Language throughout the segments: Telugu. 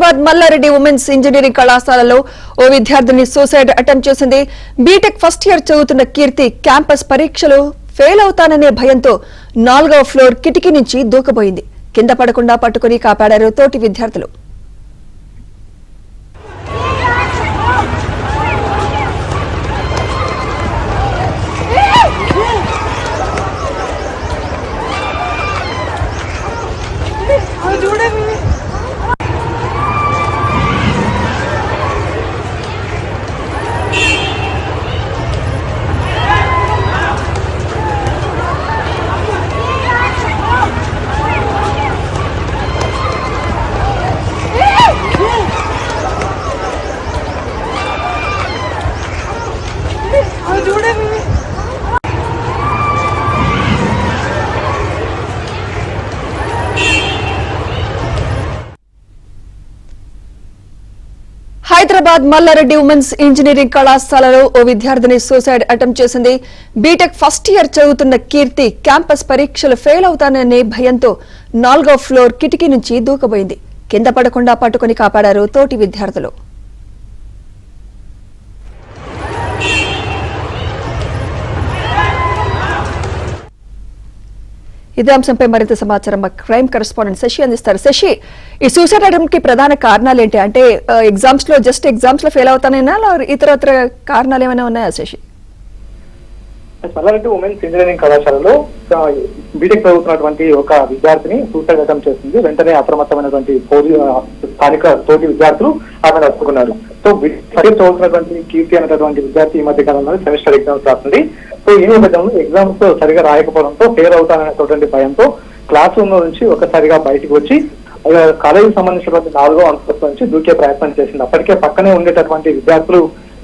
హైదరాబాద్ మల్లారెడ్డి ఉమెన్స్ ఇంజనీరింగ్ కళాశాలలో ఓ విద్యార్థిని సూసైడ్ అటెంప్ట్ చేసింది. బీటెక్ ఫస్ట్ ఇయర్ చదువుతున్న కీర్తి క్యాంపస్ పరీక్షలో ఫెయిల్ అవుతాననే భయంతో 4వ ఫ్లోర్ కిటికీ నుంచి దూకబోయింది. కింద పడకుండా పట్టుకుని కాపాడారు తోటి విద్యార్థులు. హైదరాబాద్ మల్లారెడ్డి ఉమెన్స్ ఇంజనీరింగ్ కళాశాలలో ఓ విద్యార్థిని సూసైడ్ అటెంప్ట్ చేసింది. బీటెక్ ఫస్ట్ ఇయర్ చదువుతున్న కీర్తి క్యాంపస్ పరీక్షలు ఫెయిల్ అవుతాననే భయంతో 4వ ఫ్లోర్ కిటికీ నుంచి దూకబోయింది. కింద పడకుండా పట్టుకుని కాపాడారు తోటి విద్యార్థులు. ఇదే అంశంపై మరింత సమాచారం మా క్రైమ్ కరెస్పాండెంట్ శశి అందిస్తారు. శశి, ఈ సూసైడ్ అటెంప్ట్ కి ప్రధాన కారణాలు ఏంటి? అంటే ఎగ్జామ్స్ లో ఫెయిల్ అవుతానైనా ఇతరత్ర కారణాలు ఏమైనా ఉన్నాయా శశి? మల్లారెడ్డి ఉమెన్స్ ఇంజనీరింగ్ కళాశాలలో బీటెక్ చదువుతున్నటువంటి ఒక విద్యార్థిని సూసైడ్ అటెంప్ట్ చేసింది. వెంటనే అప్రమత్తమైనటువంటి స్థానిక తోటి విద్యార్థులు ఆమెను అడ్డుకున్నారు. సో బీటెక్ చదువుతున్నటువంటి కీర్తి అనేటటువంటి విద్యార్థి ఈ మధ్య కాలంలో సెమిస్టర్ ఎగ్జామ్స్ రాస్తుంది. సో ఈ నేపథ్యంలో ఎగ్జామ్స్ సరిగా రాయకపోవడంతో ఫెయిల్ అవుతాననేటువంటి భయంతో క్లాస్ రూమ్ లో నుంచి ఒకసారిగా బయటకు వచ్చి కాలేజీకి సంబంధించినటువంటి 4వ అంతస్తు నుంచి దూకే ప్రయత్నం చేసింది. అప్పటికే పక్కనే ఉండేటటువంటి విద్యార్థులు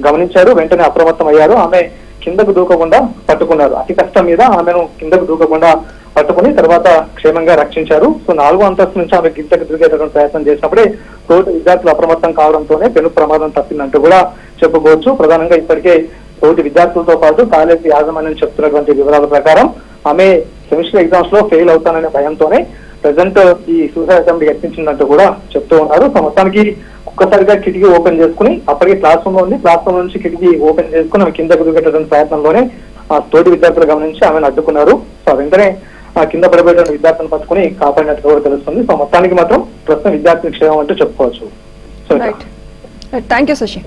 గమనించారు, వెంటనే అప్రమత్తం అయ్యారు. ఆమె కిందకు దూకకుండా పట్టుకున్నారు. అతి కష్టం మీద ఆమెను కిందకు దూకకుండా పట్టుకుని తర్వాత క్షేమంగా రక్షించారు. సో 4వ అంతస్తు నుంచి ఆమె కిందకు దూకేటటువంటి ప్రయత్నం చేసినప్పుడే తోటి విద్యార్థులు అప్రమత్తం పెను ప్రమాదం తప్పిందంటూ కూడా చెప్పుకోవచ్చు. ప్రధానంగా ఇప్పటికే తోటి విద్యార్థులతో పాటు కాలేజీ యాజమాన్యం చెప్తున్నటువంటి వివరాల ప్రకారం ఆమె సెమిస్టర్ ఎగ్జామ్స్ లో ఫెయిల్ అవుతాననే భయంతోనే ప్రజెంట్ ఈ సూసైడ్ అటెంప్ట్ యత్నించిందంటూ కూడా చెప్తూ ఉన్నారు. సో మొత్తానికి ఒక్కసారిగా కిటికీ ఓపెన్ చేసుకుని అప్పటికే క్లాస్ రూమ్ లో ఉంది, క్లాస్ రూమ్ నుంచి కిటికీ ఓపెన్ చేసుకుని ఆమె కిందకు దూకేటటువంటి ప్రయత్నంలోనే తోటి విద్యార్థులు గమనించి ఆమెను అడ్డుకున్నారు. సో వెంటనే కింద పడిపోయేటువంటి విద్యార్థులను పట్టుకుని కాపాడినట్టు కూడా తెలుస్తుంది. సో మొత్తానికి మాత్రం ప్రస్తుతం విద్యార్థి క్షేమం అంటూ చెప్పుకోవచ్చు. So thank you Shashi.